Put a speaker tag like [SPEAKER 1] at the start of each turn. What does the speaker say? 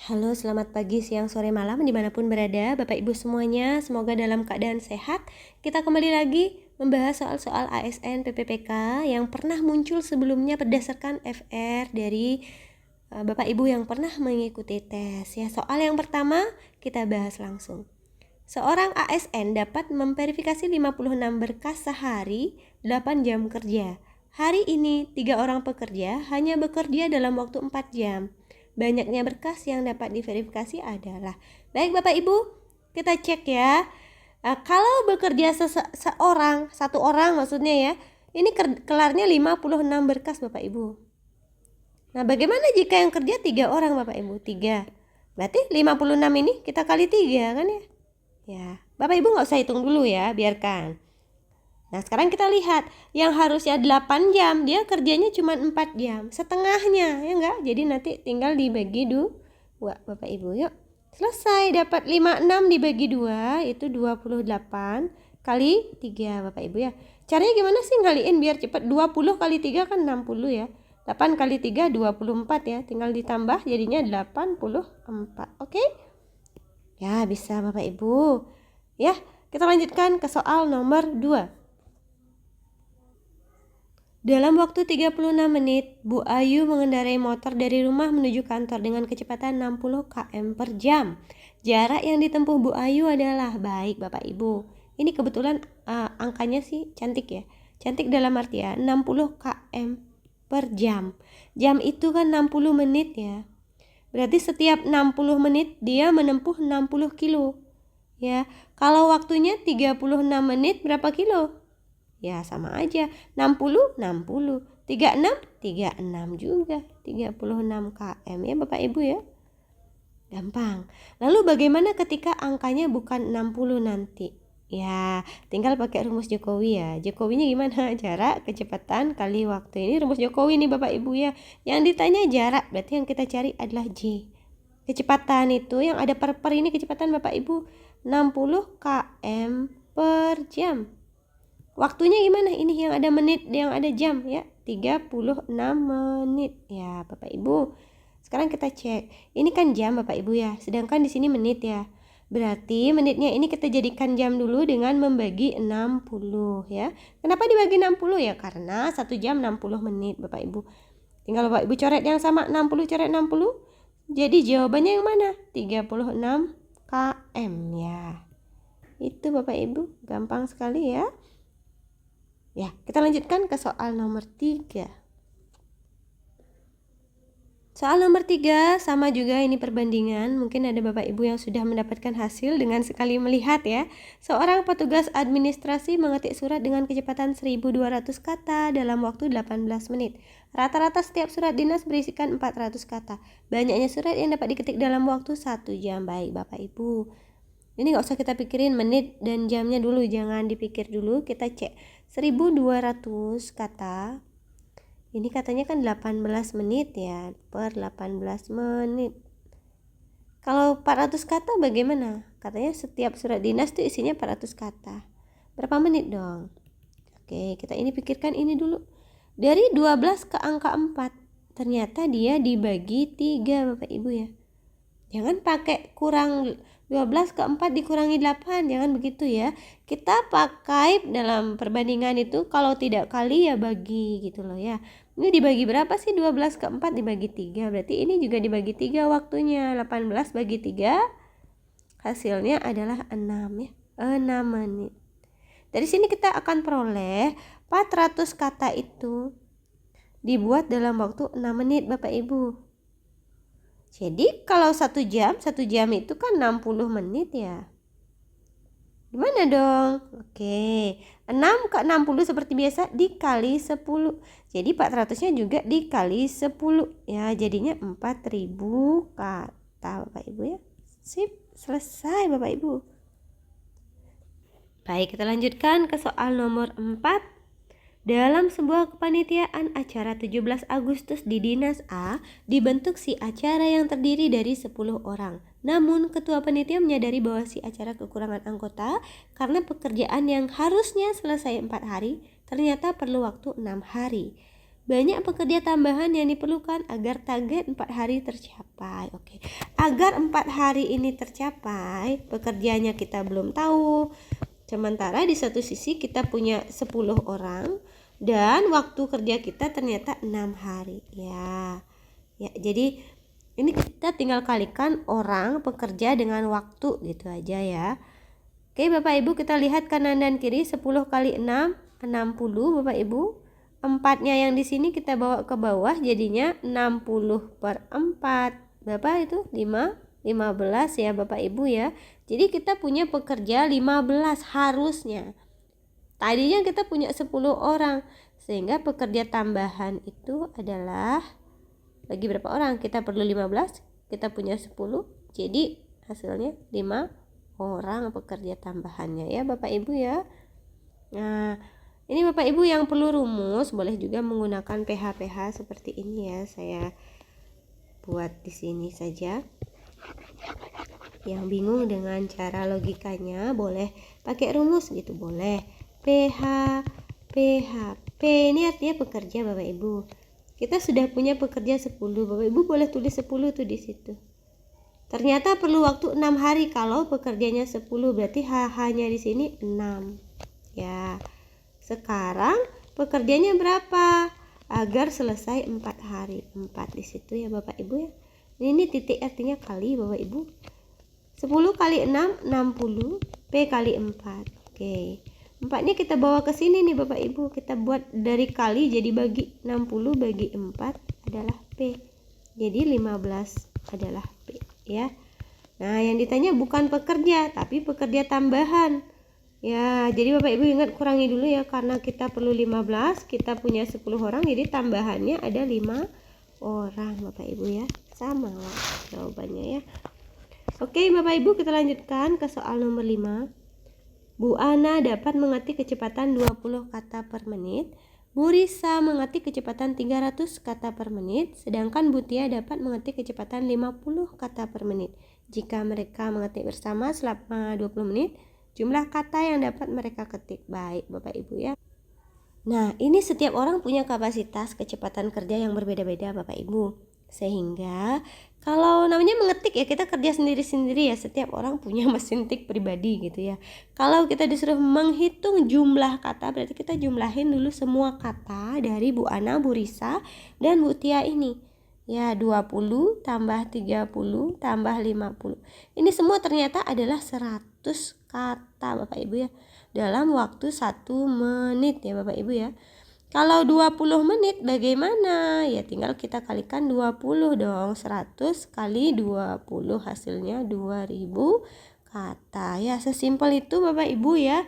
[SPEAKER 1] Halo, selamat pagi, siang, sore, malam, dimanapun berada, Bapak Ibu semuanya, semoga dalam keadaan sehat. Kita kembali lagi membahas soal-soal ASN PPPK yang pernah muncul sebelumnya berdasarkan FR dari Bapak Ibu yang pernah mengikuti tes. Ya, soal yang pertama kita bahas langsung. Seorang ASN dapat memverifikasi 56 berkas sehari, 8 jam kerja. Hari ini 3 orang pekerja hanya bekerja dalam waktu 4 jam. Banyaknya berkas yang dapat diverifikasi adalah. Baik Bapak Ibu, kita cek ya. Kalau bekerja satu orang maksudnya ya, ini kelarnya 56 berkas Bapak Ibu. Nah, bagaimana jika yang kerja 3 orang Bapak Ibu? 3. Berarti 56 ini kita kali 3 kan ya? Ya, Bapak Ibu nggak usah hitung dulu ya, biarkan. Nah, sekarang kita lihat yang harusnya 8 jam, dia kerjanya cuma 4 jam, setengahnya, ya enggak? Jadi nanti tinggal dibagi 2, Bapak Ibu, yuk. Selesai, dapat 56 dibagi 2, itu 28 kali 3, Bapak Ibu ya. Caranya gimana sih ngaliin biar cepat? 20 kali 3 kan 60 ya. 8 kali 3, 24 ya. Tinggal ditambah jadinya 84, oke? Ya, bisa Bapak Ibu. Ya, kita lanjutkan ke soal nomor 2. Dalam waktu 36 menit, Bu Ayu mengendarai motor dari rumah menuju kantor dengan kecepatan 60 km per jam. Jarak yang ditempuh Bu Ayu adalah, baik Bapak Ibu. Ini kebetulan angkanya sih cantik ya. Cantik dalam artian 60 km per jam. Jam itu kan 60 menit ya. Berarti setiap 60 menit dia menempuh 60 kilo. Ya, kalau waktunya 36 menit berapa kilo? Ya sama aja, 60, 60, 36, 36 juga, 36 km ya Bapak Ibu ya. Gampang. Lalu bagaimana ketika angkanya bukan 60 nanti? Ya, tinggal pakai rumus Jokowi ya. Jokowinya gimana? Jarak, kecepatan, kali waktu. Ini rumus Jokowi nih Bapak Ibu ya. Yang ditanya jarak, berarti yang kita cari adalah J. Kecepatan itu yang ada per ini kecepatan Bapak Ibu 60 km per jam. Waktunya gimana? Ini yang ada menit, yang ada jam ya. 36 menit. Ya, Bapak Ibu. Sekarang kita cek. Ini kan jam Bapak Ibu ya. Sedangkan di sini menit ya. Berarti menitnya ini kita jadikan jam dulu dengan membagi 60 ya. Kenapa dibagi 60 ya? Karena 1 jam 60 menit Bapak Ibu. Tinggal Bapak Ibu coret yang sama, 60 coret 60. Jadi jawabannya yang mana? 36 km ya. Itu Bapak Ibu, gampang sekali ya. Ya, kita lanjutkan ke soal nomor 3. Soal nomor 3 sama juga ini perbandingan. Mungkin ada Bapak Ibu yang sudah mendapatkan hasil dengan sekali melihat ya. Seorang petugas administrasi mengetik surat dengan kecepatan 1200 kata dalam waktu 18 menit. Rata-rata setiap surat dinas berisikan 400 kata. Banyaknya surat yang dapat diketik dalam waktu 1 jam. Baik Bapak Ibu. Ini nggak usah kita pikirin menit dan jamnya dulu, jangan dipikir dulu. Kita cek 1200 kata. Ini katanya kan 18 menit ya, per 18 menit. Kalau 400 kata bagaimana? Katanya setiap surat dinas tuh isinya 400 kata. Berapa menit dong? Oke, kita ini pikirkan ini dulu. Dari 12 ke angka 4, ternyata dia dibagi 3 Bapak Ibu ya. Jangan pakai kurang 12 ke 4 dikurangi 8, jangan begitu ya. Kita pakai dalam perbandingan itu kalau tidak kali ya bagi gitu loh ya. Ini dibagi berapa sih? 12 ke 4 dibagi 3. Berarti ini juga dibagi 3 waktunya. 18 bagi 3 hasilnya adalah 6 ya. 6 menit. Dari sini kita akan peroleh 400 kata itu dibuat dalam waktu 6 menit Bapak Ibu. Jadi kalau 1 jam itu kan 60 menit ya. Gimana dong? Oke, 6 ke 60 seperti biasa dikali 10. Jadi 400-nya juga dikali 10. Ya, jadinya 4000 kata Bapak Ibu ya. Sip, selesai Bapak Ibu. Baik, kita lanjutkan ke soal nomor 4. Dalam sebuah kepanitiaan acara 17 Agustus di Dinas A, dibentuk si acara yang terdiri dari 10 orang. Namun, ketua panitia menyadari bahwa si acara kekurangan anggota karena pekerjaan yang harusnya selesai 4 hari, ternyata perlu waktu 6 hari. banyak pekerja tambahan yang diperlukan agar target 4 hari tercapai. Oke. Agar 4 hari ini tercapai, pekerjanya kita belum tahu. Sementara di satu sisi kita punya 10 orang dan waktu kerja kita ternyata 6 hari. Ya, jadi ini kita tinggal kalikan orang, pekerja dengan waktu gitu aja ya. Oke Bapak Ibu, kita lihat kanan dan kiri. 10 kali 6, 60 Bapak Ibu. 4-nya yang di sini kita bawa ke bawah, jadinya 60 per 4. Berapa itu? 15 ya Bapak Ibu ya. Jadi kita punya pekerja 15 harusnya. Tadinya kita punya 10 orang. Sehingga pekerja tambahan itu adalah, bagi berapa orang? Kita perlu 15, kita punya 10. Jadi hasilnya 5 orang pekerja tambahannya ya Bapak Ibu ya. Nah, ini Bapak Ibu yang perlu rumus, boleh juga menggunakan PH seperti ini ya. Saya buat di sini saja. Yang bingung dengan cara logikanya boleh pakai rumus gitu, boleh. PH P ini artinya pekerja Bapak Ibu. Kita sudah punya pekerja 10. Bapak Ibu boleh tulis 10 tuh di situ. Ternyata perlu waktu 6 hari kalau pekerjanya 10, berarti HH-nya di sini 6. Ya. Sekarang pekerjanya berapa? Agar selesai 4 hari. 4 di situ ya Bapak Ibu ya. Ini titik artinya kali Bapak Ibu. 10 kali 6 60, P kali 4. Oke. 4-nya kita bawa ke sini nih Bapak Ibu. Kita buat dari kali jadi bagi 60 bagi 4 adalah P. Jadi 15 adalah P ya. Nah, yang ditanya bukan pekerja tapi pekerja tambahan. Ya, jadi Bapak Ibu ingat kurangi dulu ya, karena kita perlu 15, kita punya 10 orang, jadi tambahannya ada 5 orang Bapak Ibu ya. Sama jawabannya ya. Oke Bapak Ibu, kita lanjutkan ke soal nomor 5. Bu Ana dapat mengetik kecepatan 20 kata per menit. Bu Risa mengetik kecepatan 300 kata per menit, sedangkan Bu Tia dapat mengetik kecepatan 50 kata per menit. Jika mereka mengetik bersama selama 20 menit, jumlah kata yang dapat mereka ketik. Baik Bapak Ibu ya. Nah, ini setiap orang punya kapasitas kecepatan kerja yang berbeda-beda Bapak Ibu. Sehingga kalau namanya mengetik ya, kita kerja sendiri-sendiri ya, setiap orang punya mesin tik pribadi gitu ya. Kalau kita disuruh menghitung jumlah kata, berarti kita jumlahin dulu semua kata dari Bu Ana, Bu Risa, dan Bu Tia ini. Ya, 20 tambah 30 tambah 50. Ini semua ternyata adalah 100 kata Bapak Ibu ya, dalam waktu 1 menit ya Bapak Ibu ya. Kalau 20 menit bagaimana? Ya tinggal kita kalikan 20 dong. 100 kali 20 hasilnya 2000 kata. Ya sesimpel itu Bapak Ibu ya.